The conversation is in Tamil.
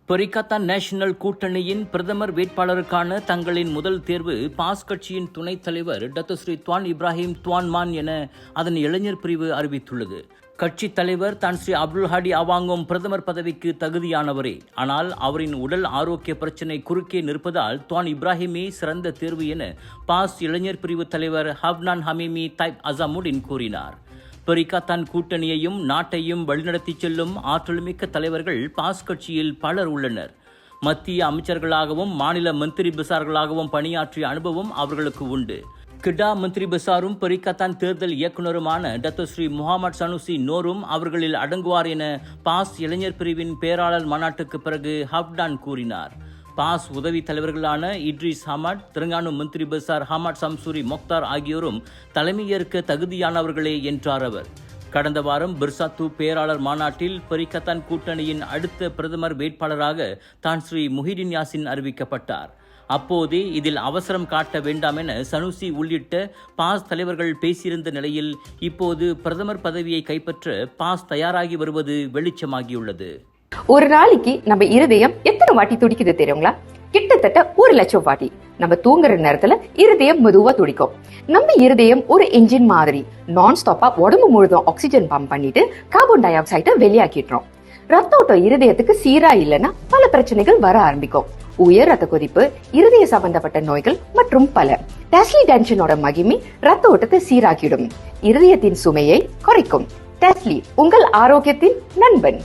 பெரிக்கத்தான் நேஷனல் கூட்டணியின் பிரதமர் வேட்பாளருக்கான தங்களின் முதல் தேர்வு பாஸ் கட்சியின் துணைத் தலைவர் டத்தோஸ்ரீ துவான் இப்ராஹிம் துவான் மான் என அதன் இளைஞர் பிரிவு அறிவித்துள்ளது. கட்சித் தலைவர் தான் ஸ்ரீ அப்துல் ஹாடி அவாங்கும் பிரதமர் பதவிக்கு தகுதியானவரே. ஆனால் அவரின் உடல் ஆரோக்கிய பிரச்சினை குறுக்கே நிற்பதால் துவான் இப்ராஹிமே சிறந்த தேர்வு என பாஸ் இளைஞர் பிரிவு தலைவர் ஹவ்னான் ஹமீமி தைப் அசாமுடின் கூறினார். பெரிக்கத்தான் கூட்டணியையும் நாட்டையும் வழிநடத்திச் செல்லும் ஆற்றல்மிக்க தலைவர்கள் பாஸ் கட்சியில் பலர் உள்ளனர். மத்திய அமைச்சர்களாகவும் மாநில மந்திரி பசார்களாகவும் பணியாற்றிய அனுபவம் அவர்களுக்கு உண்டு. கிடா மந்திரி பசாரும் பெரிக்கத்தான் தேர்தல் இயக்குநருமான டத்தோஸ்ரீ முகமது சனுசி நோரும் அவர்களில் அடங்குவார் என பாஸ் இளைஞர் பிரிவின் பேராளர் மாநாட்டுக்கு பிறகு ஹவ்டான் கூறினார். பாஸ் உதவி தலைவர்களான இட்ரிஸ் ஹமாட், தெலுங்கானா மந்திரி பசார் ஹமாட் சம்சூரி மொக்தார் ஆகியோரும் தலைமையேற்க தகுதியானவர்களே என்றார் அவர். கடந்த வாரம் பிர்சாத்து பேராளர் மாநாட்டில் பெரிக்கத்தான் கூட்டணியின் அடுத்த பிரதமர் வேட்பாளராக தான் ஸ்ரீ முஹிடின் யாசின் அறிவிக்கப்பட்டார். அப்போதே இதில் அவசரம் காட்ட வேண்டாம் என சனுசி உள்ளிட்ட பாஸ் தலைவர்கள் பேசியிருந்த நிலையில் இப்போது பிரதமர் பதவியை கைப்பற்ற பாஸ் தயாராகி வருவது வெளிச்சமாகியுள்ளது. ஒரு நாளைக்கு நம்ம இருதயம் எத்தனை வாட்டி துடிக்குது தெரியுங்களா? கிட்டத்தட்ட 1,00,000 வாட்டி. நம்ம தூங்குற நேரத்துல இருதயம் மெதுவா துடிக்கும். நம்ம இருதயம் ஒரு என்ஜின் மாதிரி நான் ஸ்டாப்பா உடம்பு முழுதும் ஆக்சிஜன் பம்ப் பண்ணிட்டு கார்பன் டை ஆக்சைடை வெளியாக்கிடுறோம். ரத்த ஓட்டம் இருதயத்துக்கு சீரா இல்லைன்னா பல பிரச்சனைகள் வர ஆரம்பிக்கும். உயர் ரத்த கொதிப்பு, இருதய சம்பந்தப்பட்ட நோய்கள் மற்றும் பல. டெஸ்லி டென்ஷனோட மகிமை ரத்த ஓட்டத்தை சீராக்கிடும், இருதயத்தின் சுமையை குறைக்கும். டெஸ்லி உங்கள் ஆரோக்கியத்தின் நண்பன்.